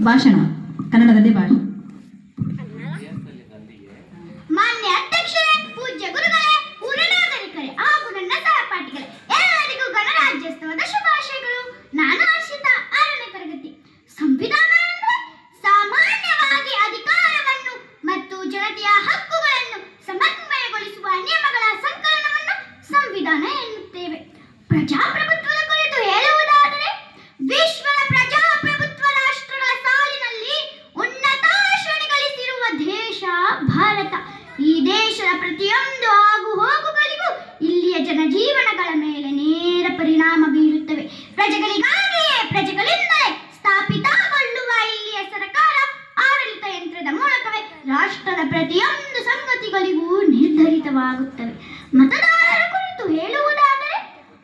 ಭಾಷಣ, ಕನ್ನಡದಲ್ಲಿ ಭಾಷಣ. ಮಾನ್ಯ ಅಧ್ಯಕ್ಷರೇ, ಪೂಜ್ಯ ಗುರುಗಳೇ, ಊರ ನಾಗರಿಕರೇ ಹಾಗೂ ನನ್ನ ಸಹಪಾಠಿಗಳೇ, ಎಲ್ಲರಿಗೂ ಗಣರಾಜ್ಯೋತ್ಸವದ ಶುಭಾಶಯಗಳು. ನಾನು ಹರ್ಷಿತಾ, 6ನೇ ತರಗತಿ. ಸಂವಿಧಾನ ಅಂದ್ರೆ ಸಾಮಾನ್ಯವಾಗಿ ಅಧಿಕಾರವನ್ನು ಮತ್ತು ಜನತೆಯ ಹಕ್ಕುಗಳನ್ನು ಸಮನ್ವಯಗೊಳಿಸುವ ನಿಯಮಗಳ ಸಂಕಲನವನ್ನು ಸಂವಿಧಾನ ಎನ್ನುತ್ತೇವೆ. ಪ್ರಜಾಪ್ರಭುತ್ವದ ಕುರಿತು ಹೇಳುವುದಾದರೆ, ವಿಶ್ವದ ಪ್ರಜಾಪ್ರಭುತ್ವ ರಾಷ್ಟ್ರಗಳ ಸಾಲಿನಲ್ಲಿ ಉನ್ನತ ಶ್ರೇಣಿ ಗಳಿಸಿರುವ ದೇಶ ಭಾರತ. ಈ ದೇಶದ ಪ್ರತಿಯೊಂದು ಆಗು ಹೋಗುಗಳಿಗೂ ಇಲ್ಲಿಯ ಜನಜೀವನಗಳ ಮೇಲೆ ನೇರ ಪರಿಣಾಮ ಬೀರುತ್ತವೆ. ಪ್ರಜೆಗಳಿಗಾಗಿಯೇ ಪ್ರಜೆಗಳಿಂದಲೇ ಸ್ಥಾಪಿತಗೊಳ್ಳುವ ಇಲ್ಲಿಯ ಸರ್ಕಾರ ಆಡಳಿತ ಯಂತ್ರದ ಮೂಲಕವೇ ರಾಷ್ಟ್ರದ ಪ್ರತಿಯೊಂದು ಸಂಗತಿಗಳಿಗೂ ನಿರ್ಧರಿತವಾಗುತ್ತವೆ. ಮತದಾರರ ಕುರಿತು ಹೇಳುವುದಾದರೆ,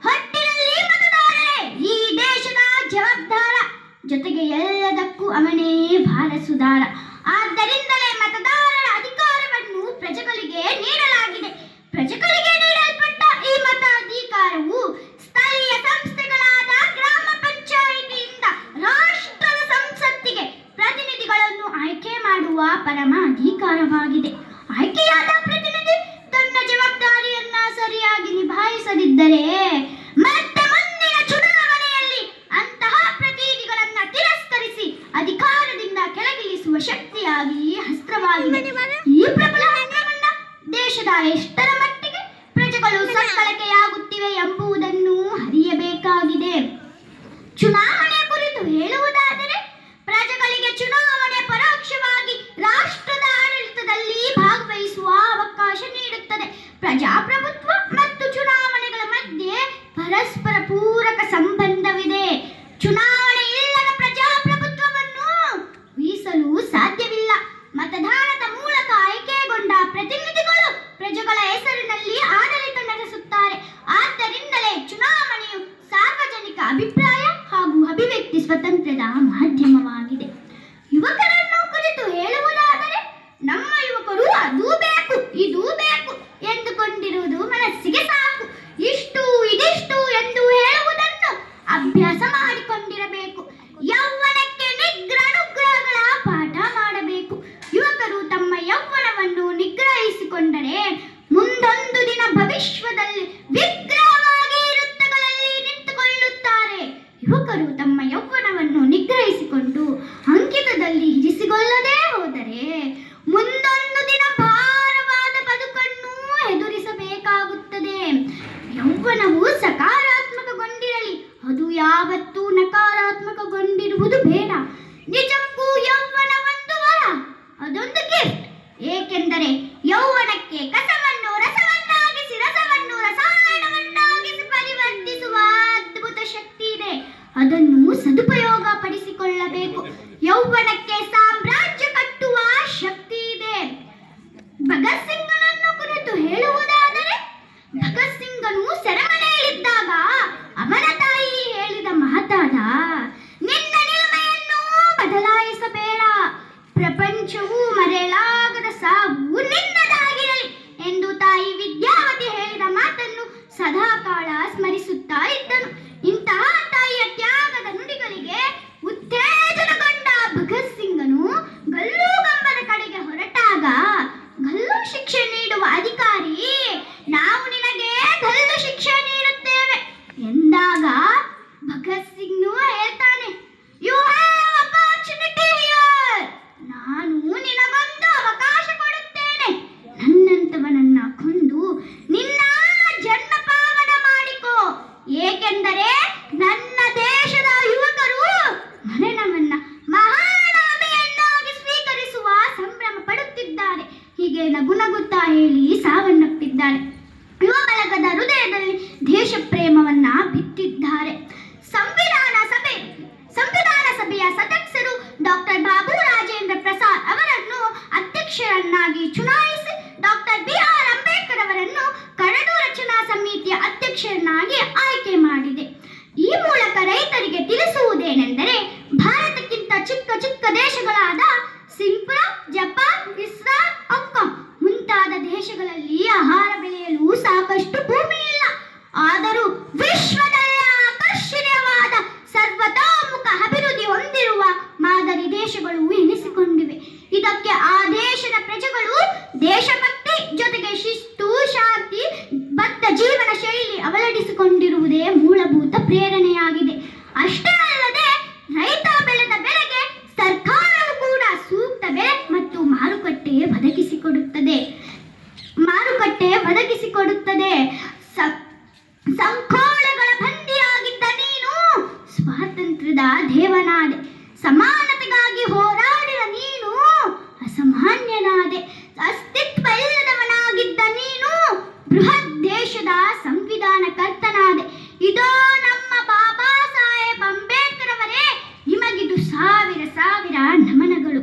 ಹೊಟ್ಟಿನಲ್ಲಿ ಮತದಾರರೇ ಈ ದೇಶದ ಜವಾಬ್ದಾರ, ಜೊತೆಗೆ ಎಲ್ಲದಕ್ಕೂ ಅವನೇ ಭಾರಸುದಾರ. ಆದ್ದರಿಂದಲೇ ಮತದಾರರ ಅಧಿಕಾರವನ್ನು ಪ್ರಜೆಗಳಿಗೆ ನೀಡಲಾಗಿದೆ. ಪ್ರಜೆಗಳಿಗೆ ನೀಡಲ್ಪಟ್ಟ ಈ ಮತಾಧಿಕಾರವು ಸ್ಥಳೀಯ ಸಂಸ್ಥೆಗಳಾದ ಗ್ರಾಮ ಪಂಚಾಯಿತಿಯಿಂದ ರಾಷ್ಟ್ರದ ಸಂಸತ್ತಿಗೆ ಪ್ರತಿನಿಧಿಗಳನ್ನು ಆಯ್ಕೆ ಮಾಡುವ ಪರಮ ಅಧಿಕಾರವಾಗಿದೆ. ಆಯ್ಕೆಯಾದ ಪ್ರತಿನಿಧಿ ತನ್ನ ಜವಾಬ್ದಾರಿಯನ್ನ ಸರಿಯಾಗಿ ನಿಭಾಯಿಸದಿದ್ದರೆ ಮತ್ತೆ ಮುಂದಿನ ಚುನಾವಣೆಯಲ್ಲಿ ಅಂತಹ ಪ್ರತಿನಿಧಿಗಳನ್ನ ತಿರಸ್ಕರಿಸಿ ಅಧಿಕಾರದಿಂದ ಕೆಳಗಿಳಿಸುವ ಶಕ್ತಿಯಾಗಿ ಅಸ್ತ್ರವಾಗಿದೆ. ಈ ಪ್ರಬಲ ಆಕ್ರಮಣ ದೇಶದ ಎಷ್ಟರ ಮಟ್ಟಿಗೆ ಪ್ರಜೆಗಳು ಸದ್ಬಳಕೆಯಾಗುತ್ತಿವೆ ಎಂಬುದನ್ನು ಅರಿಯಬೇಕಾಗಿದೆ. ಚುನಾವಣೆ ಕುರಿತು ಹೇಳುವುದಾದರೆ, ಪ್ರಜೆಗಳಿಗೆ ಚುನಾವಣೆ ಪರೋಕ್ಷವಾಗಿ ರಾಷ್ಟ್ರದ ಆಡಳಿತದಲ್ಲಿ ಭಾಗವಹಿಸುವ ಅವಕಾಶ ನೀಡುತ್ತದೆ. ಪ್ರಜಾಪ್ರಭುತ್ವ ಮತ್ತು ಚುನಾವಣೆಗಳ ಮಧ್ಯೆ ಪರಸ್ಪರ ಪೂರಕ ಸಂಬಂಧವಿದೆ. ಚುನಾವಣೆ ಇಲ್ಲದ ಪ್ರಜಾಪ್ರಭುತ್ವವನ್ನು ಉಳಿಸಲು ಸಾಧ್ಯವಿಲ್ಲ. ಮತದಾನದ ಮೂಲಕ ಆಯ್ಕೆಗೊಂಡ ಪ್ರತಿನಿಧಿಗಳು ಪ್ರಜೆಗಳ ಹೆಸರಿನಲ್ಲಿ ಆಡಳಿತ ನಡೆಸುತ್ತಾರೆ. ಆದ್ದರಿಂದಲೇ ಚುನಾವಣೆಯು ಸಾರ್ವಜನಿಕ ಅಭಿಪ್ರಾಯ ಹಾಗೂ ಅಭಿವ್ಯಕ್ತಿ ಸ್ವಾತಂತ್ರ್ಯದ ಮಾಧ್ಯಮವಾಗಿದೆ. ಯುವಕರನ್ನು ಕುರಿತು ಹೇಳುವುದಾದರೆ, ನಮ್ಮ ಯುವಕರು ಅದೂ ಬೇಕು ಇದೂ ಬೇಕು ಎಂದುಕೊಂಡಿರುವುದು ಮನಸ್ಸಿಗೆ ಸಾಕು. ಇಷ್ಟು ಇದಿಷ್ಟು ಎಂದು ಹೇಳುವುದನ್ನು ಅಭ್ಯಾಸ ಮಾಡಿಕೊಂಡಿರಬೇಕು. ಯೌವನಕ್ಕೆ ನಿಗ್ರಹಗಳ ಪಾಠ ಮಾಡಬೇಕು. ಯುವಕರು ತಮ್ಮ ಯೌವನವನ್ನು ನಿಗ್ರಹಿಸಿಕೊಂಡರೆ ಮುಂದೊಂದು ದಿನ ಭವಿಷ್ಯದಲ್ಲಿ ವಿಗ್ರಹವಾಗಿ ವೃತ್ತಗಳಲ್ಲಿ ನಿಂತುಕೊಳ್ಳುತ್ತಾರೆ. ಯುವಕರು ತಮ್ಮ ಯೌವನವನ್ನು ನಿಗ್ರಹಿಸಿಕೊಂಡು ಅಂಕಿತದಲ್ಲಿ ಇರಿಸಿಕೊಳ್ಳದೇ ಹೋದರೆ ಮುಂದೊಂದು ದಿನ ಭಾರವಾದ ಬದುಕನ್ನು ಎದುರಿಸಬೇಕಾಗುತ್ತದೆ. ಯೌವನವು ಸಕಾರಾತ್ಮಕಗೊಂಡಿರಲಿ, ಅದು ಯಾವತ್ತೂ ನಕಾರಾತ್ಮಕಗೊಂಡಿರುವುದು ಬೇಡ. ನಿಜಕ್ಕೂ ಯೌವನ ಒಂದು ವರ, ಅದೊಂದು ಗಿಫ್ಟ್. ಏಕೆಂದರೆ ಯೌವನಕ್ಕೆ ಕಸವನ್ನು ರಸವನ್ನಾಗಿಸಿ, ರಸವನ್ನು ರಸಾಯನವನ್ನಾಗಿಸಿ ಪರಿವರ್ತಿಸುವ ಅದ್ಭುತ ಶಕ್ತಿ ಇದೆ. ಅದನ್ನು ಸದುಪಯೋಗ ಪಡಿಸಿಕೊಳ್ಳಬೇಕು. ಯೌವನಕ್ಕೆ ಸಾಮ್ರಾಜ್ಯ ಕಟ್ಟುವ ಶಕ್ತಿ ಇದೆ. ಭಗತ್ ಸಿಂಗನನ್ನು ಕುರಿತು ಹೇಳುವುದಾದರೆ, ಭಗತ್ ಸಿಂಗನು ಸೆರೆಮನೆಯಲ್ಲಿದ್ದಾಗ ಅವನ ತಾಯಿ ಹೇಳಿದ ಮಾತಾದ, ನಿನ್ನ ನಿಲುಮೆಯನ್ನು ಬದಲಾಯಿಸಬೇಡ, ಪ್ರಪಂಚವು ಮರೆಯಲಾಗದ ಸಾವು ನಿನ್ನದಾಗಿರಲಿ ಎಂದು ತಾಯಿ ವಿದ್ಯಾವತಿ ಹೇಳಿದ ಮಾತನ್ನು ಸದಾಕಾಲ ಸ್ಮರಿಸುತ್ತಾ ಇದ್ದನು. ಇಂತಹ ತಾಯಿಯ ತ್ಯಾಗದ ನುಡಿಗಳಿಗೆ ಉತ್ತೇಜನಗೊಂಡ ಭಗತ್ ಸಿಂಗನು ಗಲ್ಲುಗಂಬದ ಕಡೆಗೆ ಹೊರಟಾಗ ಗಲ್ಲು ಶಿಕ್ಷೆ ದೇಶಗಳು ಎನಿಸಿಕೊಂಡಿವೆ. ಇದಕ್ಕೆ ಆ ದೇಶದ ಪ್ರಜೆಗಳು ದೇಶಭಕ್ತಿ ಜೊತೆಗೆ ಶಿಸ್ತು, ಶಾಂತಿ, ಬದ್ಧ ಜೀವನ ಶೈಲಿ ಅಳವಡಿಸಿಕೊಂಡಿರುವುದೇ ಮೂಲಭೂತ ಪ್ರೇರಣೆಯಾಗಿದೆ. ಅಷ್ಟೇ ಅಲ್ಲದೆ ರೈತ ಬೆಳೆದ ಬೆಳೆಗೆ ಸರ್ಕಾರವು ಕೂಡ ಸೂಕ್ತ ಬೆಲೆ ಮತ್ತು ಮಾರುಕಟ್ಟೆ ಒದಗಿಸಿಕೊಡುತ್ತದೆ. ಸಂಕೋಲೆಗಳ ಬಂದಿಯಾಗಿದ್ದ ನೀನು ಸ್ವಾತಂತ್ರ್ಯದ ದೇವನಾದೆ. ಸಮಾನತೆಗಾಗಿ ಹೋರಾಡಿದ ನೀನು ಅಸಾಮಾನ್ಯನಾದೆ. ಅಸ್ತಿತ್ವ ಇಲ್ಲದವನಾಗಿದ್ದ ನೀನು ಬೃಹತ್ ದೇಶದ ಸಂವಿಧಾನ ಕರ್ತನಾದೆ. ಇದೋ ನಮ್ಮ ಬಾಬಾ ಸಾಹೇಬ್ ಅಂಬೇಡ್ಕರ್ ಅವರೇ, ನಿಮಗಿದು ಸಾವಿರ ಸಾವಿರ ನಮನಗಳು.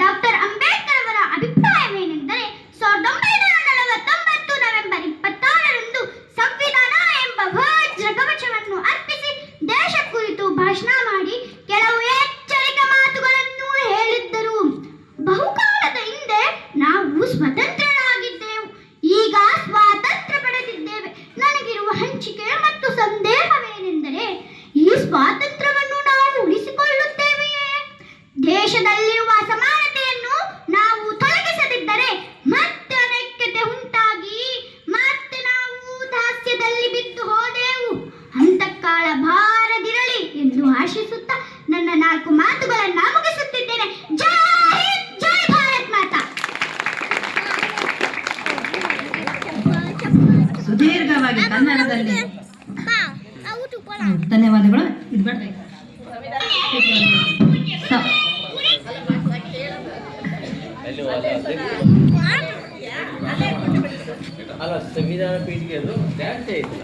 ಡಾಕ್ಟರ್ ಅಂಬೇಡ್ಕರ್ ಅವರ ಅಭಿಪ್ರಾಯವೇನೆಂದರೆ 1949 ನವೆಂಬರ್ 26ರಂದು ಸಂವಿಧಾನ ಎಂಬ ವಜ್ರ ಕವಚವನ್ನು ಅರ್ಪಿಸಿ ದೇಶ ಕುರಿತು ಭಾಷಣ ಮಾಡಿ ಕೆಲವು ಎಚ್ಚರಿಕೆ ಮಾತುಗಳನ್ನು ಹೇಳಿದ್ದರು. ಬಹುಕಾಲದ ಹಿಂದೆ ನಾವು ಸ್ವತಂತ್ರರಾಗಿದ್ದೆವು, ಈಗ ಸ್ವಾತಂತ್ರ್ಯ ಪಡೆದಿದ್ದೇವೆ. ನನಗಿರುವ ಹಂಚಿಕೆ ಮತ್ತು ಸಂದೇಹವೇನೆಂದರೆ ಈ ಸ್ವಾತಂತ್ರ್ಯವನ್ನು ನಾವು ಉಳಿಸಿಕೊಳ್ಳುತ್ತೇವೆಯೇ? ದೇಶದಲ್ಲಿರುವ ಅಸಮಾನತೆಯನ್ನು ನಾವು ತೊಲಗಿಸದಿದ್ದರೆ ಮತ್ತೆ ಅನೈಕ್ಯತೆ ಉಂಟಾಗಿ ಮತ್ತೆ ನಾವು ದಾಸ್ಯದಲ್ಲಿ ಬಿದ್ದು ಹೋದೆವು. ಅಂತಕಾಲ ಬಾರದಿರಲಿ ಎಂದು ಆಶಿಸುತ್ತಾ ನನ್ನ 4 ಮಾತುಗಳನ್ನು ಮುಗಿಸುತ್ತಿದ್ದೇನೆ. ಜೈ ಹಿಂದ್, ಜೈ ಭಾರತ್ ಮಾತಾ. ಸುದೀರ್ಘವಾಗಿ ಕನ್ನಡದಲ್ಲಿ ಧನ್ಯವಾದಗಳು. ಇದು ಬೇಡ. ಅಲ್ಲ ಸಂವಿಧಾನ ಪೀಠಿಗೆ ಅದು ಡ್ಯಾನ್ಸ್ ಐತಲ್ಲ